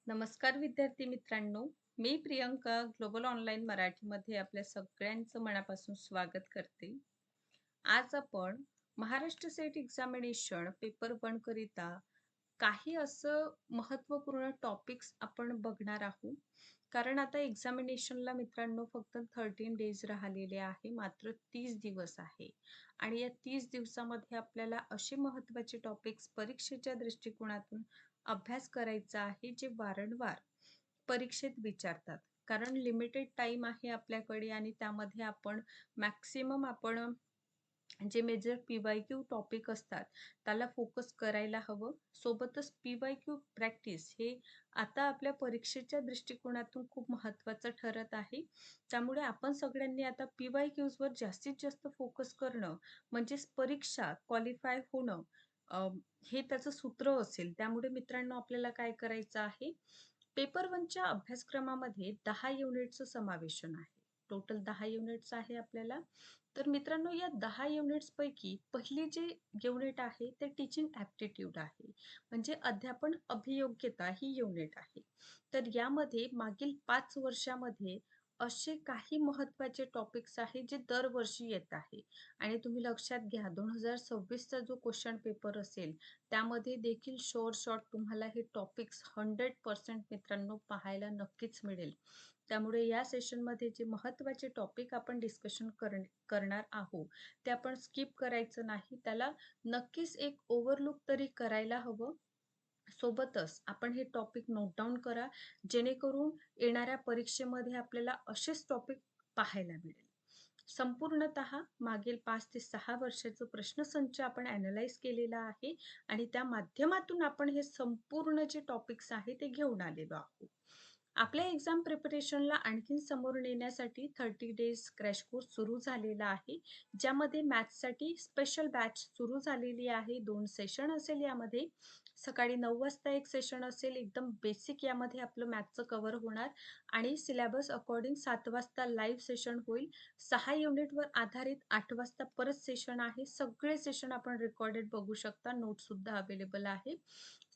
नमस्कार विद्यार्थी मित्रांनो, मी प्रियंका ग्लोबल ऑनलाईन मराठीमध्ये आपल्या सगळ्यांचं मनापासून स्वागत करते. आज आपण महाराष्ट्र सेट एक्झामिनेशन पेपर 1 करिता काही असं महत्त्वपूर्ण टॉपिक्स आपण बघणार आहोत. कारण आता एक्झामिनेशनला मित्रांनो फक्त 13 डेज राहिलेले आहे. मात्र 30 दिवस आहे आणि या 30 दिवसामध्ये आपल्याला असे महत्त्वाचे टॉपिक्स परीक्षेच्या दृष्टिकोनातून अभ्यास करायचा आहे, जे वारंवार परीक्षेत विचारतात. कारण लिमिटेड टाईम आहे आपल्याकडे आणि त्यामध्ये आपण मॅक्सिमम जे मेजर पी-वाय-क्यू टॉपिक असतात, त्याला फोकस करायला हवं. सोबतच पी-वाय-क्यू प्रॅक्टिस हे आता आपल्या परीक्षेच्या दृष्टिकोनातून खूप महत्त्वाचं ठरत आहे. त्यामुळे आपण सगळ्यांनी आता पी-वाय-क्यूजवर जास्तीत जास्त फोकस करणं, म्हणजेच परीक्षा क्वालिफाय होणं अ, हे त्याचं सूत्र असेल. त्यामुळे मित्रांनो आपल्याला काय करायचं आहे, पेपर 1च्या अभ्यासक्रमामध्ये 10 युनिट्सचं समावेशन आहे. टोटल 10 युनिट्स आहे आपल्याला. तर मित्रांनो या 10 युनिट्सपैकी पहिली जे युनिट आहे ते टीचिंग ॲप्टिट्यूड आहे. म्हणजे अध्यापन अभियोग्यता ही युनिट आहे. तर यामध्ये मागील 5 वर्षामध्ये असे काही महत्त्वाचे टॉपिक्स आहेत जे दरवर्षी येत आहे आणि तुम्ही लक्षात घ्या 2026चा जो क्वेश्चन पेपर असेल त्यामध्ये देखील शॉर्ट तुम्हाला हे टॉपिक्स 100% मित्रांनो पाहायला नक्कीच मिळेल. त्यामुळे या सेशनमध्ये जे महत्त्वाचे टॉपिक आपण डिस्कशन करणार आहोत, ते आपण स्किप करायचं नाही. त्याला नक्कीच एक ओव्हरलूक तरी करायला हवं. सोबतच आपण हे टॉपिक नोट डाउन करा, जेणेकरून येणाऱ्या परीक्षेमध्ये आपल्याला असेच टॉपिक पाहायला मिळेल. संपूर्णतः मागील 5 ते 6 वर्षाचं प्रश्नसंच आपण ॲनलाईज केलेला आहे आणि त्या माध्यमातून आपण हे संपूर्ण जे टॉपिक्स आहे ते घेऊन आलेलो आहोत. आपल्या एक्झाम प्रिपरेशनला आणखीन समोर नेण्यासाठी 30 डेज क्रॅश कोर्स सुरू झालेला आहे. ज्यामध्ये मॅथ्ससाठी स्पेशल बॅच सुरू झालेली आहे. 2 सेशन असेल यामध्ये. सकाळी 9 वाजता एक सेशन असेल, एकदम बेसिक यामध्ये आपलं मॅथ्सचं कव्हर होणार आणि सिलेबस अकॉर्डिंग 7 वाजता लाईव्ह सेशन होईल. 6 युनिटवर आधारित 8 वाजता परत सेशन आहे. सगळे सेशन आपण रेकॉर्डेड बघू शकता. नोट्ससुद्धा अवेलेबल आहे.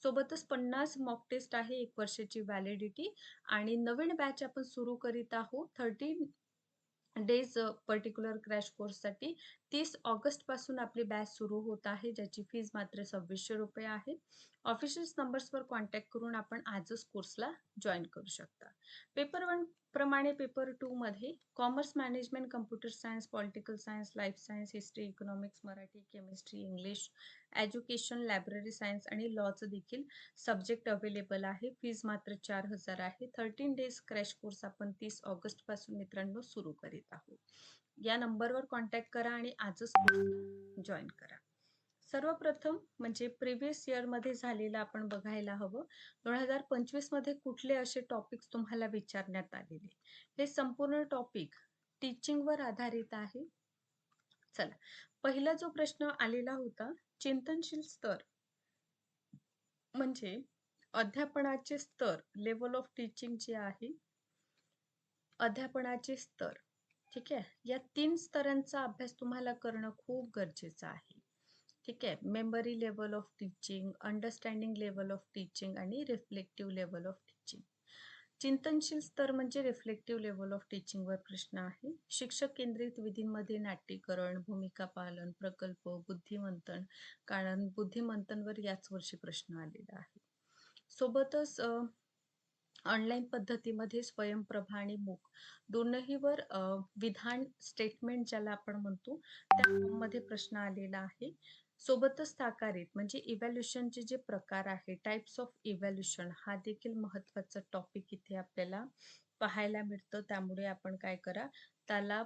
सोबतच 50 मॉक टेस्ट आहे, 1 वर्षाची व्हॅलिडिटी आणि नवीन बॅच आपण सुरू करीत आहोत. 13 डेज पर्टिक्युलर क्रॅश कोर्ससाठी 30 ऑगस्टपासून आपली बॅच सुरू होत आहे, ज्याची फीज मात्र ₹2600 आहे. ऑफिशियल नंबर्सवर कॉन्टॅक्ट करून आपण आजच कोर्सला जॉइन करू शकता. पेपर 1 प्रमाणे पेपर 2 मध्ये commerce management, computer science, political science, life science, history, economics, Marathi, chemistry, English, education, library science आणि लॉचं देखील सब्जेक्ट अवेलेबल आहे. फीज मात्र 4000 आहे. 13 डेज क्रॅश कोर्स आपण 30 ऑगस्टपासून मित्रांनो सुरू करीत आहोत. या नंबरवर कॉन्टॅक्ट करा आणि आजच कोर्सला जॉइन करा. सर्वप्रथम म्हणजे प्रिव्हियस इयरमध्ये झालेलं आपण बघायला हवं. 2025 मध्ये कुठले असे टॉपिक्स तुम्हाला विचारण्यात आलेले. हे संपूर्ण टॉपिक टीचिंगवर आधारित आहे. चला, पहिला जो प्रश्न आलेला होता, चिंतनशील स्तर म्हणजे अध्यापनाचे स्तर, लेव्हल ऑफ टीचिंग जे आहे, अध्यापनाचे स्तर, ठीक आहे. या 3 स्तरांचा अभ्यास तुम्हाला करणं खूप गरजेचं आहे. ठीक आहे. Memory level of teaching, understanding level of teaching आणि रिफ्लेक्टिव्ह लेव्हल ऑफ टीचिंग. चिंतनशील स्तर म्हणजे रिफ्लेक्टिव्ह लेव्हल ऑफ टीचिंगवर प्रश्न आहे. शिक्षक केंद्रित विधींमध्ये नाट्यीकरण, भूमिका पालन, प्रकल्प, बुद्धिमंथन, कारण बुद्धिमंथनवर याच वर्षी प्रश्न आलेला आहे. सोबतच ऑनलाईन पद्धतीमध्ये स्वयंप्रभा आणि मूक दोन्हीवर विधान स्टेटमेंट ज्याला आपण म्हणतो, त्या फॉर्ममध्ये प्रश्न आलेला आहे. सोबतच साकारित म्हणजे इव्हॅल्युएशनचे जे प्रकार आहे, टाइप्स ऑफ इव्हॅल्युएशन हा देखील महत्त्वाचा टॉपिक इथे आपल्याला पाहायला मिळतं. त्यामुळे आपण काय करा, त्याला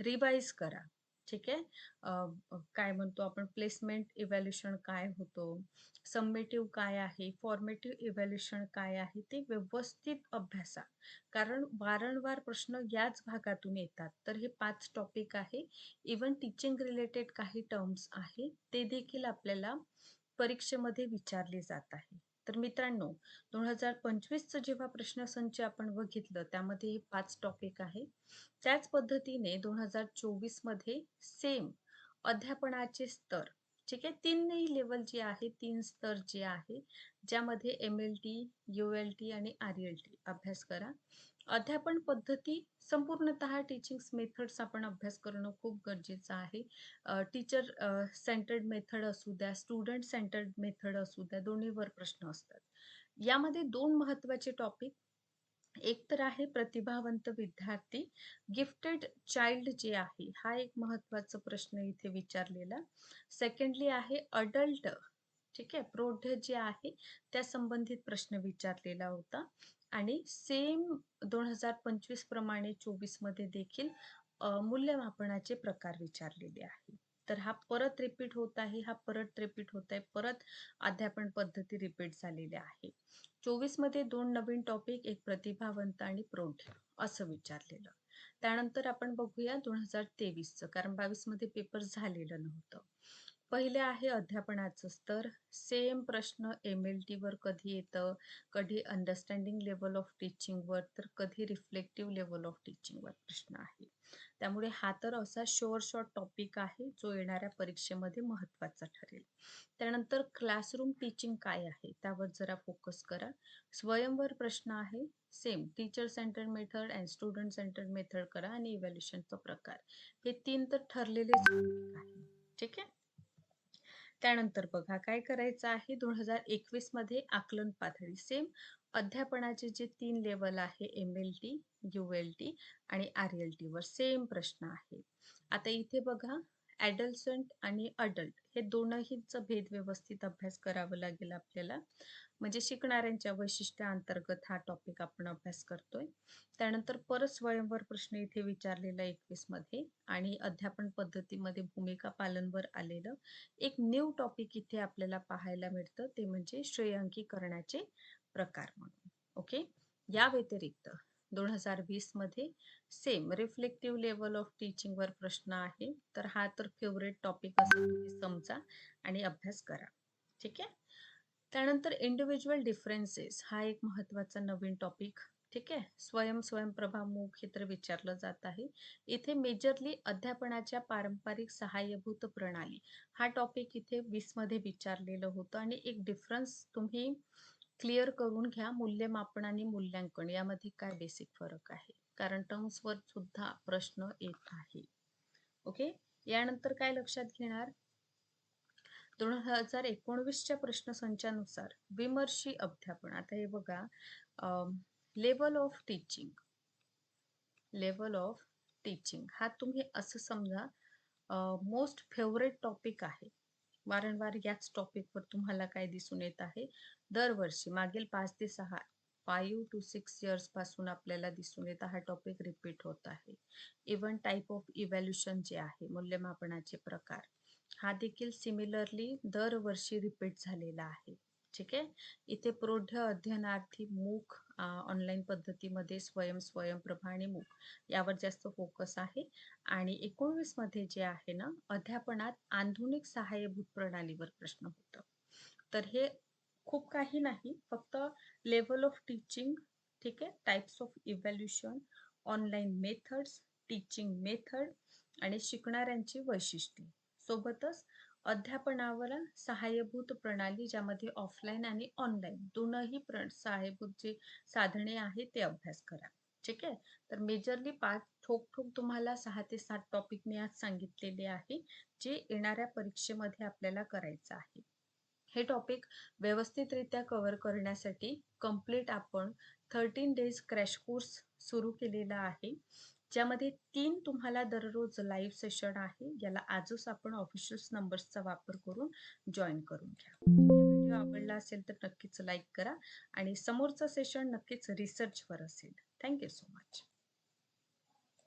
रिवाईज करा. ठीक आहे. अ, काय म्हणतो आपण प्लेसमेंट इव्हॅल्युएशन काय होतं, समेटिव्ह काय आहे, फॉर्मेटिव्ह इव्हॅल्युएशन काय आहे, ते व्यवस्थित अभ्यासा. कारण वारंवार प्रश्न याच भागातून येतात. तर हे 5 टॉपिक आहे. इव्हन टीचिंग रिलेटेड काही टर्म्स आहे, ते देखील आपल्याला परीक्षेमध्ये विचारले जात आहे. तर मित्रांनो, 2025चं जेव्हा प्रश्नसंच आपण बघितलं, त्यामध्ये हे 5 टॉपिक आहे. त्याच पद्धतीने 2024 मध्ये सेम अध्यापनाचे स्तर ठीक आहे. 3ही लेव्हल जी आहे, 3 स्तर जे आहे, ज्यामध्ये एम-एल-टी, यू-एल-टी आणि आर-एल-टी अभ्यास करा. अध्यापन पद्धती संपूर्णतः टीचिंग मेथड्स आपण अभ्यास करणं खूप गरजेचं आहे. टीचर सेंटर्ड मेथड असू द्या, स्टुडंट सेंटर्ड मेथड असू द्या, दोन्हीवर प्रश्न असतात. यामध्ये 2 महत्त्वाचे टॉपिक, एक तर आहे प्रतिभावंत विद्यार्थी, गिफ्टेड चाइल्ड जे आहे, हा एक महत्त्वाचा प्रश्न इथे विचारलेला. सेकंडली आहे अडल्ट, ठीक आहे, प्रौढ जे आहे त्या संबंधित प्रश्न विचारलेला होता. आणि सेम 2025 प्रमाणे 24 मध्ये देखील मूल्यमापनाचे प्रकार विचारलेले आहे. तर हा परत रिपीट होत आहे, हा परत रिपीट होत आहे, परत अध्यापन पद्धती रिपीट झालेल्या आहे. 24 मध्ये 2 नवीन टॉपिक, एक प्रतिभावंत आणि प्रौढ असं विचारलेलं. त्यानंतर आपण बघूया 2023चं, कारण 22 मध्ये पेपर झालेलं नव्हतं. पहिले आहे अध्यापनाचं स्तर. सेम प्रश्न एम-एल-टी वर कधी येतं, कधी अंडरस्टँडिंग लेव्हल ऑफ टीचिंगवर, तर कधी रिफ्लेक्टिव्ह लेव्हल ऑफ टीचिंगवर प्रश्न आहे. त्यामुळे हा तर असा शुअर शॉर्ट टॉपिक आहे, जो येणाऱ्या परीक्षेमध्ये महत्त्वाचा ठरेल. त्यानंतर क्लासरूम टीचिंग काय आहे, त्यावर जरा फोकस करा. स्वयंवर प्रश्न आहे. Same teacher centred method and student centred method करा आणि इव्हॅल्युएशनचा प्रकार. हे 3 तर ठरलेलेच टॉपिक आहे. ठीक आहे. त्यानंतर बघा काय करायचं आहे, 2021 मध्ये आकलन पातळी. सेम अध्यापनाचे जे 3 लेव्हल आहे, एम-एल-टी, यू-एल-टी आणि आर-एल-टी वर सेम प्रश्न आहे. आता इथे बघा, ॲडolescent आणि अडल्ट हे दोनहींचा भेद व्यवस्थित अभ्यास करावा लागेल आपल्याला. म्हणजे शिकणाऱ्यांच्या वैशिष्ट्यांतर्गत हा टॉपिक आपण अभ्यास करतोय. त्यानंतर परत स्वयंवर प्रश्न इथे विचारलेला 21 मध्ये आणि अध्यापन पद्धतीमध्ये भूमिका पालनवर आलेलं एक न्यू टॉपिक इथे आपल्याला पाहायला मिळतं, ते म्हणजे श्रेयांकीकरणाचे प्रकार म्हणून. ओके. या व्यतिरिक्त 2020 मध्ये same reflective level of teaching वर प्रश्न आहे. तर हा तर फेवरेट टॉपिक असं तुम्ही समजा आणि अभ्यास करा. ठीक आहे. त्यानंतर इंडिव्हिज्युअल डिफरन्सेस हा एक महत्त्वाचा नवीन टॉपिक. ठीक आहे. स्वयंप्रभामुख हे तर विचारलं जात आहे. इथे मेजरली अध्यापनाच्या पारंपरिक सहाय्यभूत प्रणाली हा टॉपिक इथे 20 मध्ये विचारलेलं होतं आणि एक डिफरन्स तुम्ही क्लिअर करून घ्या. मूल्यमापन आणि मूल्यांकन यामध्ये काय बेसिक फरक आहे, कारण टर्म्सवर सुद्धा प्रश्न येत आहे. ओके. यानंतर काय लक्षात घेणार, 2019च्या प्रश्नसंचानुसार विमर्शी अध्यापन. आता हे बघा, level of teaching, level of teaching हा तुम्ही असं समजा मोस्ट फेवरेट टॉपिक आहे. वारंवार याच टॉपिकवर तुम्हाला काय दिसून येत आहे, दरवर्षी मागील 5 ते 6 5 to 6 इयर्स पासून आपल्याला दिसून येतं हा टॉपिक रिपीट होत आहे. इव्हन टाइप ऑफ इव्हॅल्युएशन जे आहे, मूल्यमापनाचे प्रकार, हा देखील सिमिलरली दरवर्षी रिपीट झालेला आहे. ठीक आहे. इथे प्रौढ अध्ययनार्थी मूक ऑनलाईन पद्धतीमध्ये स्वयंप्रभा आणि मूक यावर जास्त फोकस आहे. आणि 19 मध्ये जे आहे ना, अध्यापनात आधुनिक सहाय्यभूत प्रणालीवर प्रश्न होतं. तर हे खूप काही नाही, फक्त लेवल ऑफ टीचिंग, ठीक आहे, types of evaluation, online methods, teaching method आणि शिकणाऱ्यांची वैशिष्ट्ये, सोबतच अध्यापनावर सहाय्यभूत प्रणाली ज्यामध्ये ऑफलाईन आणि ऑनलाईन दोनही सहाय्यभूत जे साधने आहेत ते अभ्यास करा. ठीक आहे. तर मेजरली 5 ठोक तुम्हाला 6 ते 7 टॉपिक मी आज सांगितलेले आहे, जे येणाऱ्या परीक्षेमध्ये आपल्याला करायचं आहे. हे टॉपिक व्यवस्थितरित्या कव्हर करण्यासाठी कंप्लीट आपण 13 डेज क्रॅश कोर्स सुरू केलेला आहे, ज्यामध्ये 3 तुम्हाला दररोज लाईव्ह सेशन आहे. याला आजच आपण ऑफिशियल नंबर्सचा वापर करून जॉईन करून घ्या. व्हिडिओ आवडला असेल तर नक्कीच लाईक करा आणि समोरचं सेशन नक्कीच रिसर्चवर असेल. Thank you so much.